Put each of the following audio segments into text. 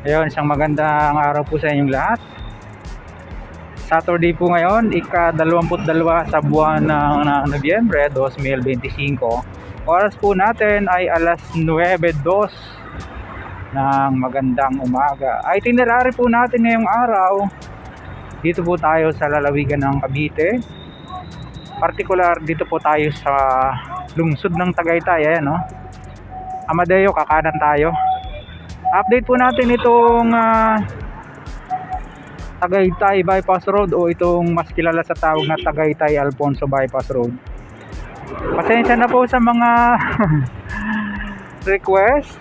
Ayun, isang magandang araw po sa inyong lahat. Saturday po ngayon, ika-22 sa buwan ng Nobyembre 2025. Oras po natin ay alas 9:02 ng magandang umaga. Itinerary po natin ngayong araw, dito po tayo sa lalawigan ng Cavite. Partikular dito po tayo sa lungsod ng Tagaytay. Ayan, no? Amadeo, kakanan tayo. Update po natin itong Tagaytay Bypass Road o itong mas kilala sa tawag na Tagaytay Alfonso Bypass Road. Pasensya na po sa mga request,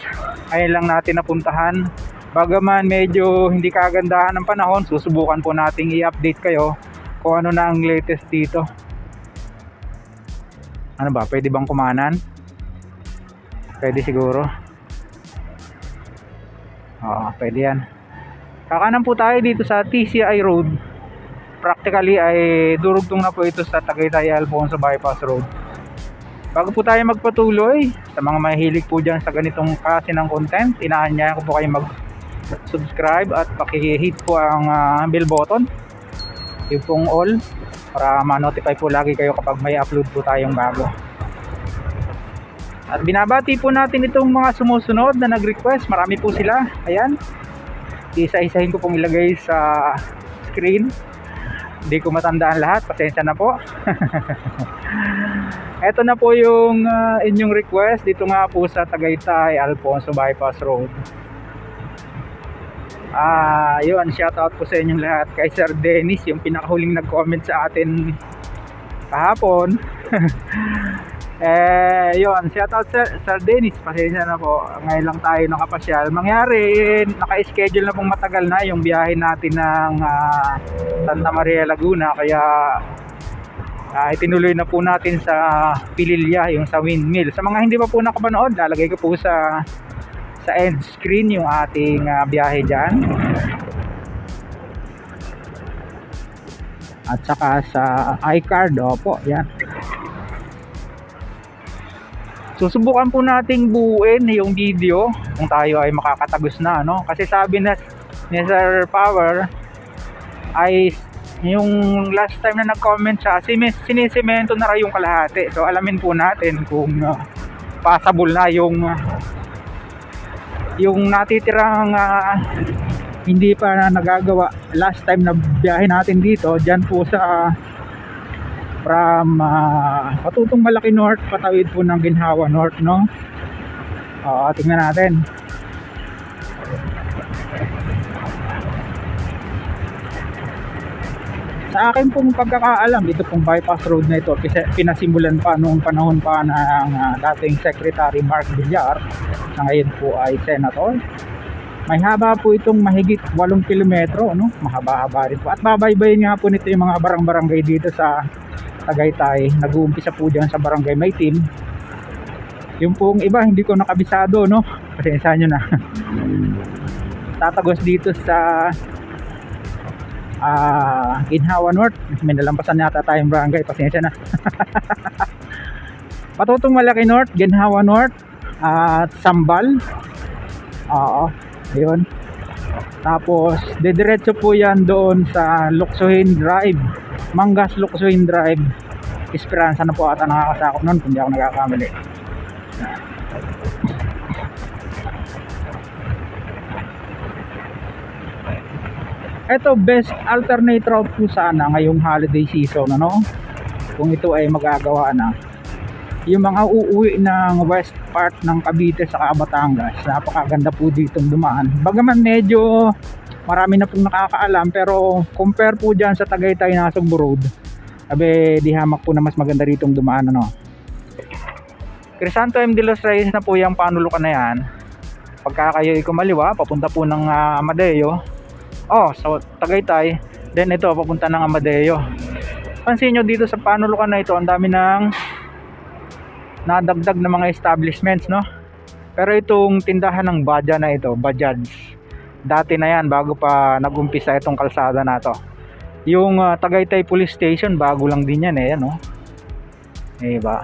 ayun lang natin napuntahan. Bagaman medyo hindi kagandahan ng panahon, susubukan po nating i-update kayo kung ano na ang latest dito. Ano ba, pwede bang kumanan? Pwede siguro. Oo, pwede yan. Kakanan po tayo dito sa TCI Road. Practically ay durugtong na po ito sa Tagaytay Alfonso Bypass Road. Bago po tayo magpatuloy, sa mga mahilig po dyan sa ganitong klase ng content, inaanyayahan ko po kayo mag-subscribe at paki-hit po ang bell button, yung pong all, para ma-notify po lagi kayo kapag may upload po tayong bago. At binabati po natin itong mga sumusunod na nag-request. Marami po sila. Ayan. Isa-isahin ko pong ilagay sa screen. Hindi ko matandaan lahat. Pasensya na po. Ito na po yung inyong request. Dito nga po sa Tagaytay Alfonso Bypass Road. Yun. Shoutout po sa inyong lahat. Kay Sir Dennis, yung pinakahuling nag-comment sa atin kahapon. Yun, shoutout Sir Dennis, pasensya na po, ngayon lang tayo nakapasyal. Mangyari, naka-schedule na pong matagal na yung biyahe natin ng Santa Maria, Laguna. Kaya itinuloy na po natin sa Pililya, yung sa windmill. Sa mga hindi pa po nakapanood, lalagay ko po sa end screen yung ating biyahe dyan. At saka sa iCard, opo, yan. Susubukan po nating buuin yung video kung tayo ay makakatagos na, no? Kasi sabi na ni Sir Power ay yung last time na nag-comment siya, sinisemento na raw yung kalahati. So alamin po natin kung possible na yung natitirang hindi pa na nagagawa last time na biyahe natin dito, dyan po sa from Patutong Malaki North, patawid po ng Ginhawa North, no? Tingnan natin. Sa akin pong pagkakaalam, dito pong bypass road na ito pinasimulan pa noong panahon pa ng dating Secretary Mark Villar, na ngayon po ay Senator. May haba po itong mahigit 8 kilometro, no? Mahaba-haba rin po. At babaybayin nga po nito yung mga barangay dito sa Tagaytay. Nag-uumpisa po dyan sa Barangay Maitim. Yung pong iba hindi ko nakabisado, no? Pasensya nyo na. Tatagos dito sa Ginhawa North. May nalampasan yata tayong barangay. Pasensya na. Patutong Malaki North, Ginhawa North, at Sambal. Ayun. Tapos dediretso po yan doon sa Luksuhin Drive, Mangas Luksuhin Drive. Esperanza na po ata nakakasakop nun kung di ako nagkakamali. Ito, best alternate route po sana ngayong holiday season, ano? Kung ito ay magagawa na. Yung mga uuwi ng west part ng Cavite sa Batangas, napakaganda po ditong dumaan. Bagaman medyo marami na pong nakakaalam, pero compare po dyan sa Tagaytay Nasugbu Road, abe di hamak po na mas maganda ritong dumaan, ano? Crisanto M. de los Reyes na po yung panulukan na yan. Pagka kayo kumaliwa, papunta po ng Amadeo, so Tagaytay, then ito papunta ng Amadeo. Pansin nyo dito sa panulukan na ito, ang dami ng nadagdag na mga establishments, no? Pero itong tindahan ng Badya na ito, Bajaj, dati na yan bago pa nagumpisa itong kalsada na to. Yung Tagaytay Police Station, bago lang din yan, yan, no? Diba?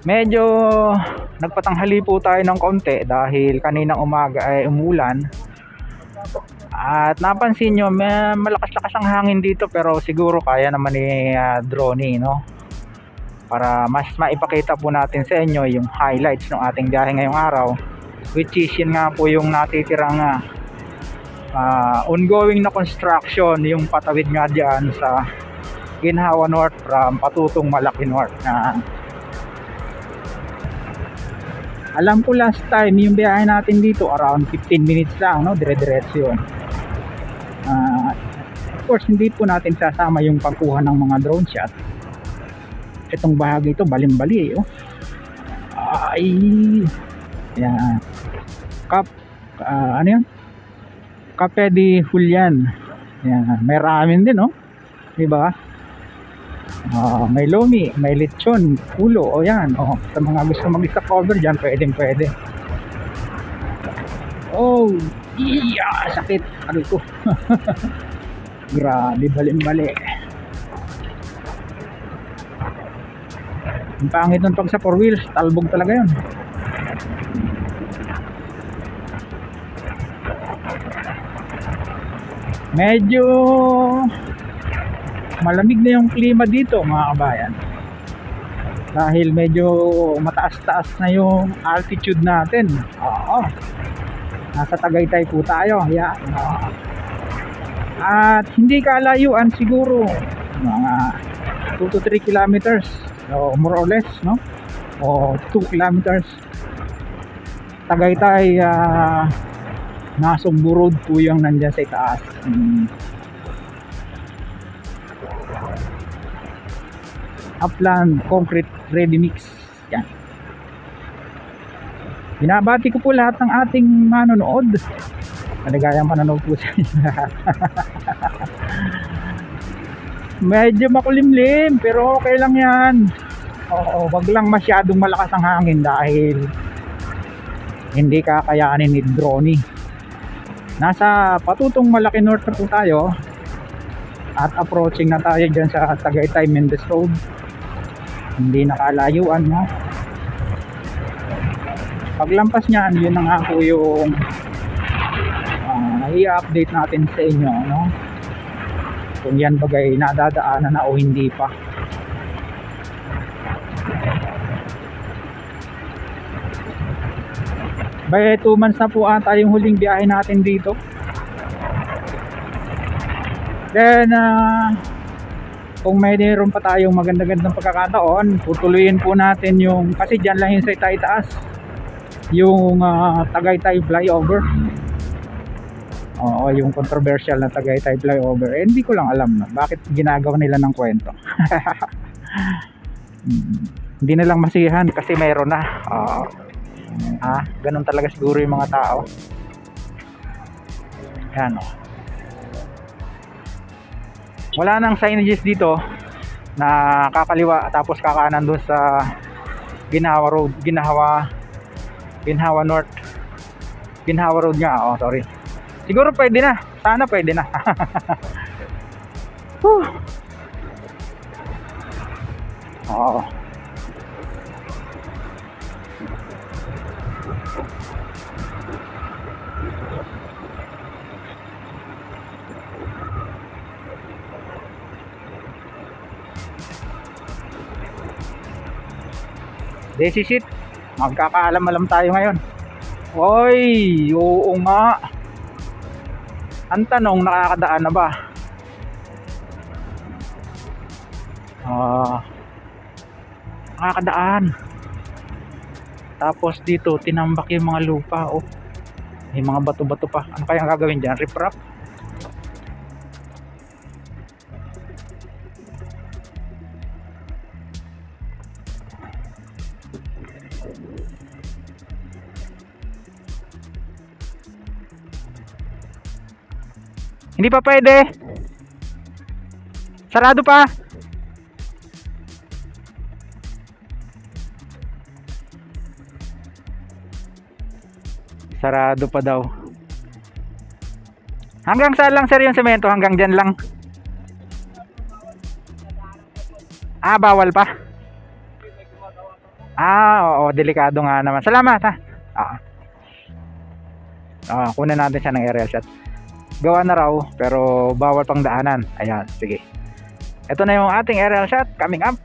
Medyo nagpatanghali po tayo ng konti dahil kaninang umaga ay umulan. At napansin nyo, may malakas-lakas ang hangin dito, pero siguro kaya naman ni drone, no? Para mas maipakita po natin sa inyo yung highlights ng ating biyahe ngayong araw, which is yun nga po yung natitirang ongoing na construction, yung patawid nga dyan sa Ginhawa North from Patutong Malaki North. Alam ko last time yung biyahe natin dito around 15 minutes lang, no? Dire-diretso yun. Of course hindi po natin sasama yung pagkuha ng mga drone shot. Itong bahagi ito balimbali, oh. Ay, yan. Ano yan? Cafe de Julian. Yan, may ramen din, oh. Diba? May lomi, may lechon, ulo, o yan, oh. Sa mga gusto mag-stop over dyan, pwede. Oh, iya, sakit, aray ko. Grabe, balimbali. Ang pangit nun pag sa 4 wheels, talbog talaga yun. Medyo malamig na yung klima dito, mga kabayan, dahil medyo mataas-taas na yung altitude natin. Nasa Tagaytay po tayo. Yan. At hindi kalayuan, siguro mga 2 to 3 kilometers, o more or less, no? O 2 kilometers, Tagaytay. Nasugbu Road po yung nandyan sa itaas. Upland concrete ready mix. Yan. Binabati ko po lahat ng ating manonood. Maligayang panonood po sa inyo. Medyo makulimlim pero okay lang yan. Oo, wag lang masyadong malakas ang hangin dahil hindi kakayanin ni drone. Nasa Patutong Malaki North na po tayo at approaching na tayo dyan sa Tagaytay Mendes Road. Hindi nakalayuan, no? Paglampas niyan, yun na nga po yung i-update natin sa inyo, no? Kung yan bagay nadadaanan na o hindi pa. By 2 months na po ata yung huling biyahe natin dito. Then kung mayroon pa tayong maganda-gandang pagkakataon, tutuloyin po natin yung, kasi dyan lang yung sa itaas, yung Tagaytay flyover. Oo, yung controversial na Tagaytay flyover. Hindi ko lang alam na bakit ginagawa nila ng kwento. Hindi na lang masihan kasi mayroon na. Ganun talaga siguro yung mga tao. Yan, oh. Wala nang signages dito na kakaliwa tapos kakanan doon sa Ginhawa Road, Ginhawa North, Ginhawa Road nga. Sorry. Siguro pwede na. Sana pwede na. Oo. Desisit, magkakaalam-alam tayo ngayon. Oy, oo nga. Ang tanong, nakakadaan na ba? Nakakadaan. Tapos dito, tinambak yung mga lupa, oh. May mga bato-bato pa. Ano kayang gagawin dyan? Riprap? Hindi pa pwede. Sarado pa. Sarado pa daw. Hanggang saan lang sir yung semento? Hanggang dyan lang? Bawal pa? Oo, delikado nga naman. Salamat ha. Kunin natin siya ng aerial shot. Gawa na raw pero bawal pang daanan. Ayan, sige. Ito na yung ating aerial shot coming up.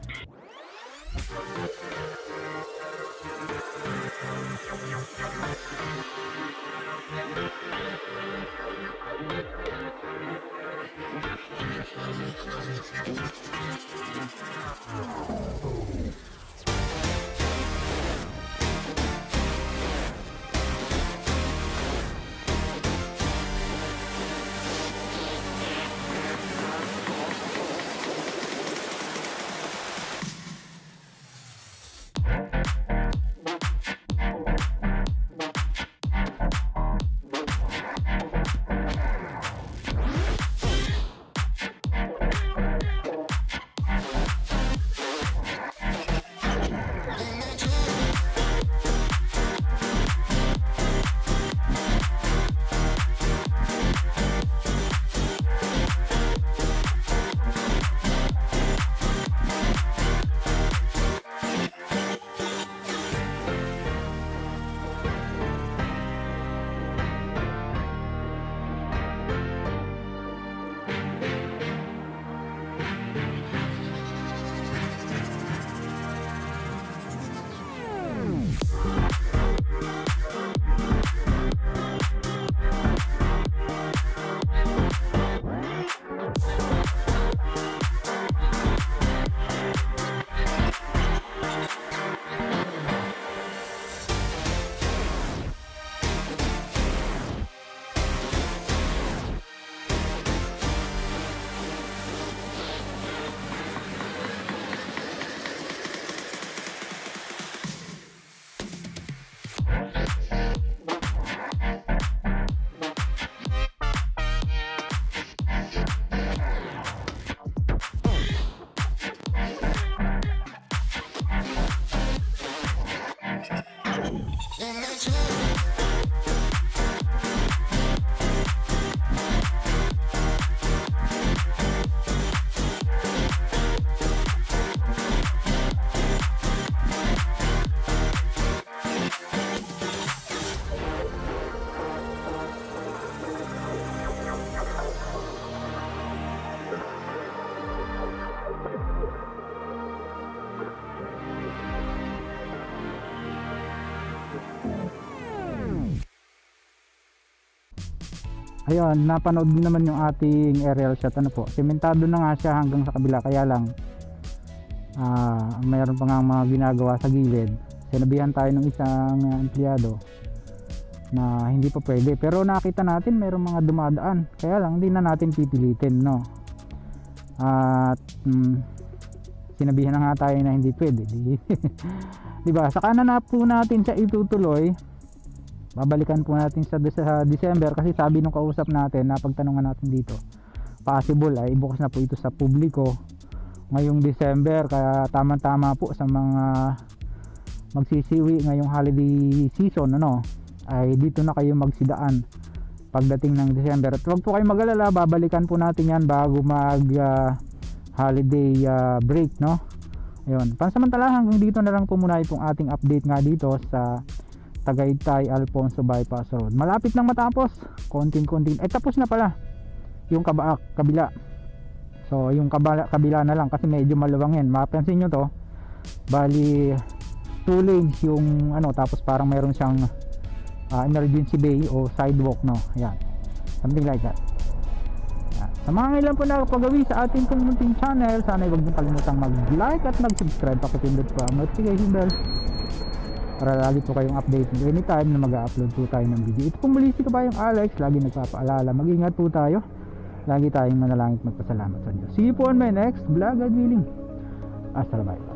Ayun, napanood din naman yung ating aerial shot. Ano po, sementado na nga siya hanggang sa kabila, kaya lang mayroon pa nga mga ginagawa sa gilid. Sinabihan tayo ng isang empleyado na hindi pa pwede, pero nakita natin mayroong mga dumadaan, kaya lang hindi na natin pipilitin, no? At sinabihan na nga tayo na hindi pwede. Diba? Saka na po natin siya itutuloy. Babalikan po natin sa December, kasi sabi nung kausap natin na pagtanungan natin dito, possible ay ibukas na po ito sa publiko ngayong December, kaya tama-tama po sa mga magsisiwi ngayong holiday season, ano, ay dito na kayo magsidaan pagdating ng December. At huwag po kayong mag-alala, babalikan po natin yan bago mag holiday break, no? Ayun, pansamantala hanggang dito na lang po muna itong ating update nga dito sa Tagaytay Alfonso Bypass Road. Malapit nang matapos, konting-konting, tapos na pala yung kabila. So yung kabila na lang, kasi medyo maluwang yan. Mapansin nyo to, bali 2 lanes yung ano, tapos parang meron siyang emergency bay o sidewalk, no? Ayan, something like that. Sa mga ilan po nakapagawi sa ating munting channel, sana huwag niyong kalimutang mag-like at mag-subscribe, pakipindot po ang notification bell para lagi po kayong update anytime na mag-upload po tayo ng video. Ito pong muli si Kabayong Alex, lagi nagpapaalala, mag-ingat po tayo, lagi tayong manalangin at magpasalamat sa Diyos. See you po on my next vlog, God willing. Hasta la bye.